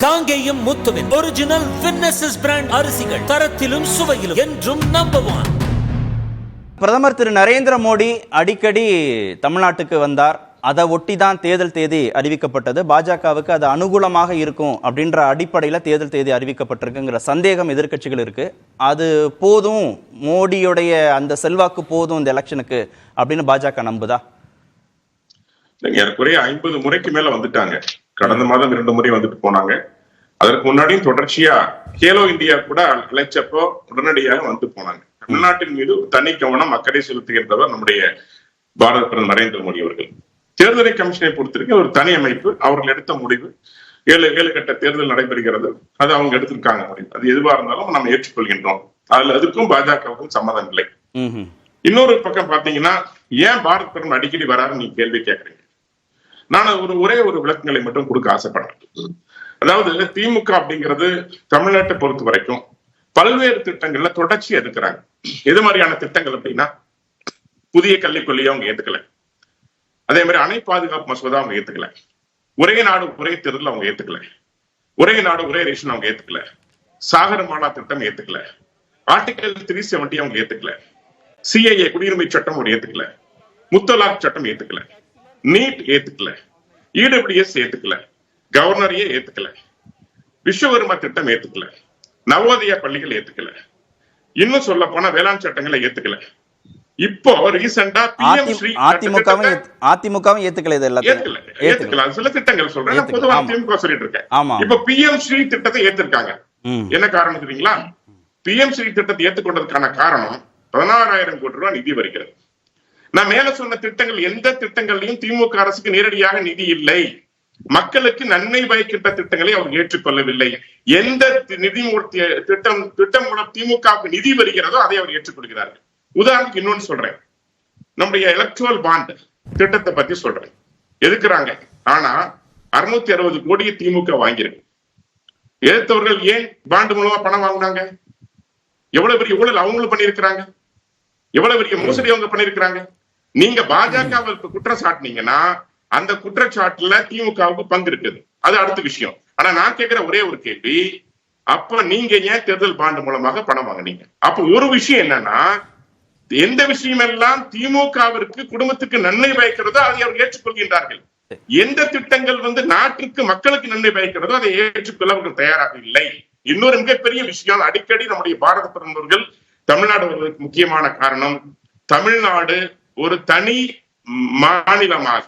காங்கேயம் முத்துவின் original winners brand அரிசிகள், தரத்திலும் சுவையிலும் என்றும் நம்பர் 1. பிரதமர் திரு நரேந்திர மோடி அடிக்கடி தமிழ்நாட்டுக்கு வந்தார். அதை ஒட்டி தான் தேர்தல் தேதி அறிவிக்கப்பட்டது. பாஜகவுக்கு அது அனுகூலமாக இருக்கும் அப்படின்ற அடிப்படையில் தேர்தல் தேதி அறிவிக்கப்பட்டிருக்குங்கிற சந்தேகம் எதிர்க்கட்சிகள் இருக்கு. அது போதும், மோடியுடைய அந்த செல்வாக்கு போதும் இந்த எலெக்ஷனுக்கு அப்படின்னு பாஜக நம்புதா? ஏறக்குறைய 50 முறைக்கு மேல வந்துட்டாங்க. கடந்த மாதம் 2 முறை வந்துட்டு போனாங்க. அதற்கு முன்னாடியும் தொடர்ச்சியா கேலோ இந்தியா கூட அழைச்சப்போ உடனடியாக வந்து போனாங்க. தமிழ்நாட்டின் மீது தனி கவனம் அக்கறை செலுத்துகின்றவர் நம்முடைய பாரத பிரதமர் நரேந்திர மோடி அவர்கள். தேர்தலை கமிஷனை பொறுத்திருக்க ஒரு தனி அமைப்பு, அவர்கள் எடுத்த முடிவு. 7 கட்ட தேர்தல் நடைபெறுகிறது, அது அவங்க எடுத்திருக்காங்க முடிவு. அது எதுவா இருந்தாலும் நம்ம ஏற்றுக்கொள்கின்றோம். அதுக்கும் பாஜகவுக்கும் சம்மதம் இல்லை. இன்னொரு பக்கம் பாத்தீங்கன்னா, ஏன் பாரத பிரதமர் அடிக்கடி வராருன்னு நீங்க கேள்வி கேட்கறீங்க. நான் ஒரே ஒரு விளக்கங்களை மட்டும் கொடுக்க ஆசைப்படுறேன். அதாவது திமுக அப்படிங்கிறது தமிழ்நாட்டை பொறுத்த வரைக்கும் பல்வேறு திட்டங்கள்ல தொடர்ச்சி எடுக்கிறாங்க. எது மாதிரியான திட்டங்கள் அப்படின்னா, புதிய கல்விக் கொள்கையை அவங்க ஏத்துக்கல. அதே மாதிரி அணை பாதுகாப்பு மசோதா அவங்க ஏத்துக்கல. ஒரே நாடு ஒரே தேர்தல் அவங்க ஏத்துக்கல. ஒரே நாடு ஒரே ரேஷன் அவங்க ஏத்துக்கல. சாகரமாலா திட்டம் ஏத்துக்கல. ஆர்டிகல் 370 அவங்க ஏத்துக்கல. சிஐஏ குடியுரிமை சட்டம் அவங்க ஏத்துக்கல. முத்தலாக் சட்டம் ஏத்துக்கல. நீட் ஏத்துக்கல. இடபிள்யூஎஸ் ஏத்துக்கல. கவர்னரையே ஏத்துக்கல. விஸ்வகர்மா திட்டம் ஏத்துக்கல. நவோதயா பள்ளிகள் ஏத்துக்கல. இன்னும் சொல்ல போனா வேளாண் சட்டங்களை ஏத்துக்கல. இப்போ ரீசெண்டா அதிமுகவும் ஏத்துக்கல. இது ஏத்துக்கல. சில திட்டங்கள் சொல்றேன், பொதுவாக திமுக சொல்லிட்டு இருக்கேன். இப்ப பிஎம் ஸ்ரீ திட்டத்தை ஏத்திருக்காங்க. என்ன காரணம் தெரியுங்களா? பிஎம் ஸ்ரீ திட்டத்தை ஏத்துக்கொண்டதுக்கான காரணம் 16,000 கோடி ரூபாய் நிதி வருகிறது. நான் மேல சொன்ன திட்டங்கள் எந்த திட்டங்களையும் திமுக அரசுக்கு நேரடியாக நிதி இல்லை. மக்களுக்கு நன்மை பயக்கின்ற திட்டங்களை அவர் ஏற்றுக்கொள்ளவில்லை. எந்த நிதி திட்டம் மூலம் திமுகவுக்கு நிதி வருகிறதோ அதை அவர் ஏற்றுக்கொள்கிறார்கள். உதாரணத்துக்கு இன்னொன்னு சொல்றேன், நம்முடைய எலக்ட்ரல் பாண்ட் திட்டத்தை பத்தி சொல்றேன். எதுக்குறாங்க? ஆனா 660 கோடியை திமுக வாங்கியிருக்கு. எதிர்த்தவர்கள் ஏன் பாண்ட் மூலமா பணம் வாங்கினாங்க? எவ்வளவு பெரிய ஊழல் அவங்களும் பண்ணிருக்கிறாங்க, எவ்வளவு பெரிய மோசடி அவங்க பண்ணிருக்கிறாங்க. நீங்க பாஜகவுக்கு குற்றம் சாட்டினீங்கன்னா அந்த குற்றச்சாட்டுல திமுகவுக்கு பங்கு இருக்குது, அது அடுத்த விஷயம். ஆனா நான் கேட்கிற ஒரே ஒரு கேள்வி, அப்ப நீங்க ஏன் தேர்தல் பாண்டு மூலமாக பணம் வாங்கினீங்க? அப்ப ஒரு விஷயம் என்னன்னா, எந்த விஷயம் எல்லாம் திமுகவிற்கு குடும்பத்துக்கு நன்மை பயக்கிறதோ அதை அவர் ஏற்றுக்கொள்கின்றார்கள். எந்த திட்டங்கள் நாட்டிற்கு மக்களுக்கு நன்மை பயக்கிறதோ அதை ஏற்றுக்கொள்ள அவர்கள் தயாராக இல்லை. இன்னொரு மிகப்பெரிய விஷயம், அடிக்கடி நம்முடைய பாரத பிரதமர்கள் தமிழ்நாடு வருவதற்கு முக்கியமான காரணம், தமிழ்நாடு ஒரு தனி மாநிலமாக,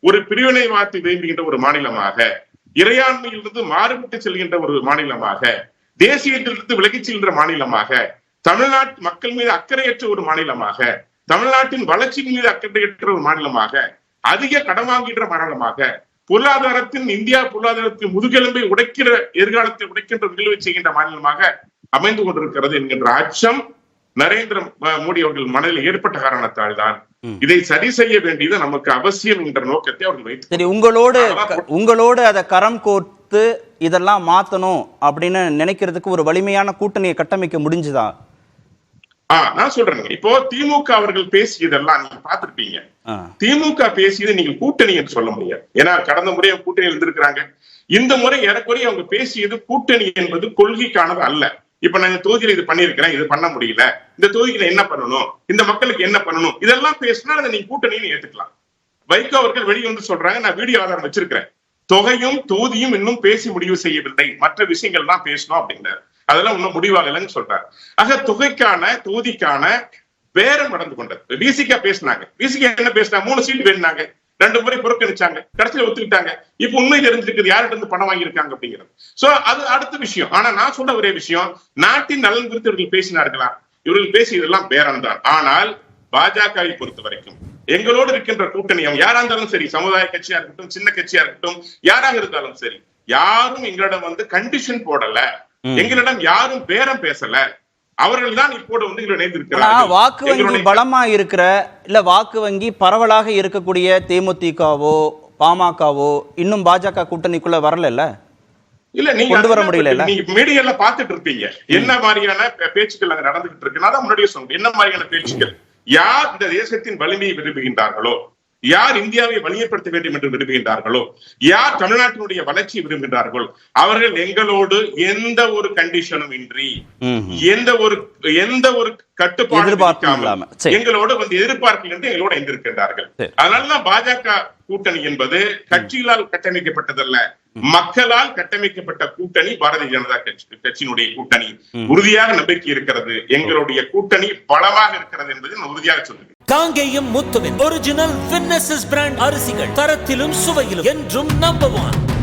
ஒரு பிரிவினைவாதத்தை விரும்புகின்ற ஒரு மாநிலமாக, இறையாண்மையிலிருந்து மாறுபட்டு செல்கின்ற ஒரு மாநிலமாக, தேசியத்திலிருந்து விலகிச் செல்கின்ற மாநிலமாக, தமிழ்நாட்டு மக்கள் மீது அக்கறையற்ற ஒரு மாநிலமாக, தமிழ்நாட்டின் வளர்ச்சியின் மீது அக்கறையற்ற ஒரு மாநிலமாக, அதிக கடன் வாங்குகின்ற மாநிலமாக, இந்தியா பொருளாதாரத்தின் முதுகெலும்பை உடைக்கிற, எதிர்காலத்தை உடைக்கின்ற நிகழ்வை செய்கின்ற மாநிலமாக அமைந்து கொண்டிருக்கிறது என்கின்ற அச்சம் நரேந்திர மோடி அவர்கள் மனதில் ஏற்பட்ட காரணத்தால் தான் இதை சரி செய்ய வேண்டியது நமக்கு அவசியம் என்ற நோக்கத்தை அவர்கள் வைத்து. சரி, உங்களோடு அதை கரம் கோர்த்து இதெல்லாம் மாத்தணும் அப்படின்னு நினைக்கிறதுக்கு ஒரு வலிமையான கூட்டணியை கட்டமைக்க முடிஞ்சுதா? நான் சொல்றேன், இப்போ திமுக அவர்கள் பேசியதெல்லாம் நீங்க பாத்துருப்பீங்க. திமுக பேசியது நீங்க கூட்டணி என்று சொல்ல முடியாது. ஏன்னா கடந்த முறை கூட்டணியில் இருந்திருக்கிறாங்க. இந்த முறை ஏறக்குறைய அவங்க பேசியது கூட்டணி என்பது கொள்கைக்கானது அல்ல. இப்ப நான் இந்த தொகுதியில இது பண்ணிருக்கிறேன், இது பண்ண முடியல, இந்த தொகுதியில என்ன பண்ணணும், இந்த மக்களுக்கு என்ன பண்ணணும், இதெல்லாம் பேசினா அதை நீங்க கூட்டணின்னு ஏத்துக்கலாம். வைகோ அவர்கள் வெளியே சொல்றாங்க, நான் வீடியோ ஆதாரம் வச்சிருக்கிறேன், தொகையும் தொகுதியும் இன்னும் பேசி முடிவு செய்யவில்லை, மற்ற விஷயங்கள் தான் பேசணும் அப்படிங்கிறார். அதெல்லாம் இன்னும் முடிவாகலன்னு சொல்றாரு. ஆக தொகைக்கான தொகுதிக்கான பேரம் நடந்து கொண்டது. பிசிகா பேசினாங்க. பிசிகா என்ன பேசினாங்க? 3 சீட் வேணுனாங்க, 2 முறை புறக்கணிச்சாங்க, கடைசியில ஒத்துக்கிட்டாங்க. இப்ப உண்மை தெரிஞ்சிருக்குது யார்கிட்ட இருந்து பணம் வாங்கியிருக்காங்க அப்படிங்கிறது. சோ அது அடுத்த விஷயம். ஆனா நான் சொல்ற ஒரே விஷயம், நாட்டின் நலன் குறித்து இவர்கள் பேசினார்களா? இவர்கள் பேசியதெல்லாம் பேரம் தான். ஆனால் பாஜகவை பொறுத்த வரைக்கும் எங்களோடு இருக்கின்ற கூட்டணி யாரா இருந்தாலும் சரி, சமுதாய கட்சியா இருக்கட்டும், சின்ன கட்சியா இருக்கட்டும், யாராக இருந்தாலும் சரி, யாரும் எங்களிடம் கண்டிஷன் போடல, எங்களிடம் யாரும் பேரம் பேசல. அவர்கள் தான் இப்போது இணைந்திருக்கிறார்கள். வாக்கு வங்கி பலமா இருக்கிற, இல்ல வாக்கு வங்கி பரவலாக இருக்கக்கூடிய தேமுதிகவோ பாமகவோ இன்னும் பாஜக கூட்டணிக்குள்ள வரல. இல்ல நீங்க கொண்டு வர முடியல. நீங்க மீடியால பாத்துட்டு இருப்பீங்க என்ன மாதிரியான பேச்சுக்கள் அங்க நடந்துகிட்டு இருக்கு. நான் முன்னாடியே சொன்னேன், என்ன மாதிரியான பேச்சுக்கள். யார் இந்த தேசத்தின் வலிமையை விரும்புகின்றார்களோ, யார் இந்தியாவை வலிமைப்படுத்த வேண்டும் என்று விரும்புகின்றார்களோ, யார் தமிழ்நாட்டினுடைய வளர்ச்சியை விரும்புகின்றார்களோ, அவர்கள் எங்களோடு எந்த ஒரு கண்டிஷனும் இன்றி, எந்த ஒரு கட்டுப்பாடு எங்களோடு வந்து எதிர்பார்ப்பு என்று எங்களோட இருந்திருக்கின்றார்கள். அதனாலதான் பாஜக கூட்டணி என்பது கட்சிகளால் கட்டமைக்கப்பட்டதல்ல, மக்களால் கட்டமைக்கப்பட்ட கூட்டணி. பாரதிய ஜனதா கட்சியினுடைய கூட்டணி உறுதியாக நம்பிக்கை இருக்கிறது. எங்களுடைய கூட்டணி பலமாக இருக்கிறது என்பதை நான் உறுதியாக சொல்லுகிறேன். காங்கேயம் முத்துவின் ஒரிஜினல் வின்னசஸ் பிராண்ட் அரிசிகள், தரத்திலும் சுவையிலும் என்றும் நம்பர் 1.